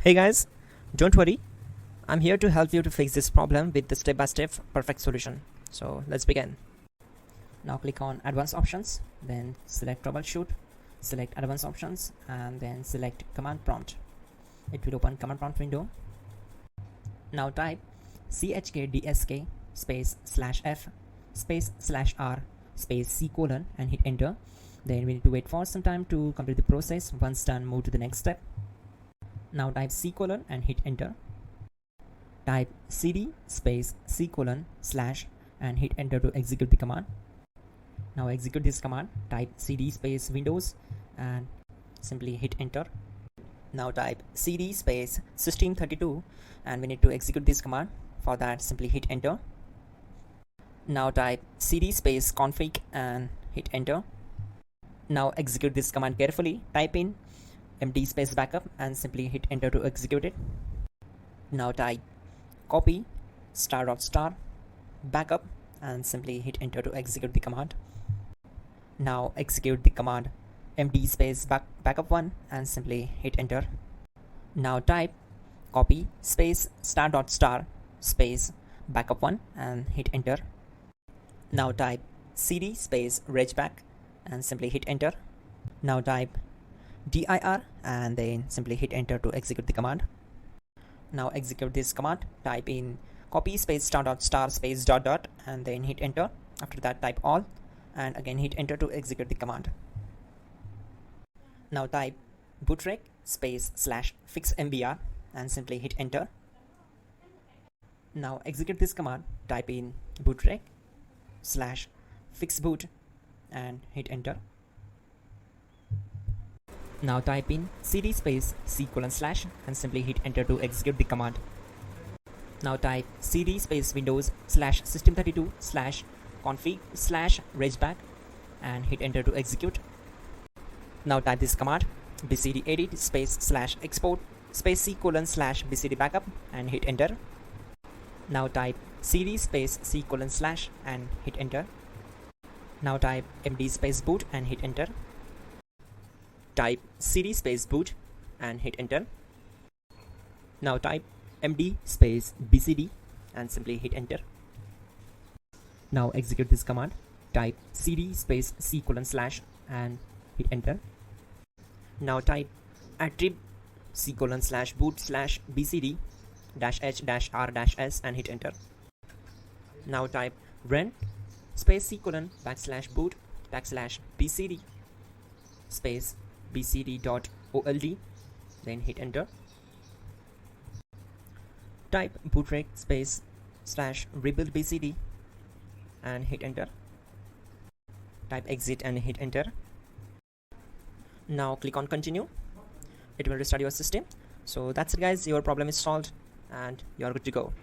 Hey guys, don't worry, I'm here to help you to fix this problem with the step-by-step perfect solution. So let's begin. Now click on Advanced Options, then select Troubleshoot, select Advanced Options, and then select Command Prompt. It will open Command Prompt window. Now type chkdsk space /f space /r space c colon and hit enter. Then we need to wait for some time to complete the process. Once done, move to the next step. Now type c colon and hit enter. Type cd space c colon / and hit enter to execute the command. Now execute this command. Type cd space windows and simply hit enter. Now type cd space system32 and we need to execute this command. For that, simply hit enter. Now type cd space config and hit enter. Now execute this command carefully. Type in md space backup and simply hit enter to execute it. Now type copy ** backup and simply hit enter to execute the command. Now execute the command md space backup1 and simply hit enter. Now type copy space ** space backup1 and hit enter. Now type cd space regback and simply hit enter. Now type dir and then simply hit enter to execute the command. Now execute this command. Type in copy space ** space ... and then hit enter. After that, type all and again hit enter to execute the command. Now type bootrec space /fixmbr and simply hit enter. Now execute this command. Type in bootrec /fixboot and hit enter. Now type in cd space c colon / and simply hit enter to execute the command. Now type cd space windows /system32 /config /regback and hit enter to execute. Now type this command bcd edit space /export space c colon /bcd backup and hit enter. Now type cd space c colon / and hit enter. Now type md space boot and hit enter. Type cd space boot and hit enter. Now type md space bcd and simply hit enter. Now execute this command. Type cd space c colon / and hit enter. Now type attrib c colon /boot /bcd -h -r -s and hit enter. Now type run space c colon \boot \bcd space bcd.old, then hit enter. Type bootrec space /rebuild bcd and hit enter. Type exit and hit enter. Now click on continue. It will restart your system. So that's it guys, your problem is solved and you are good to go.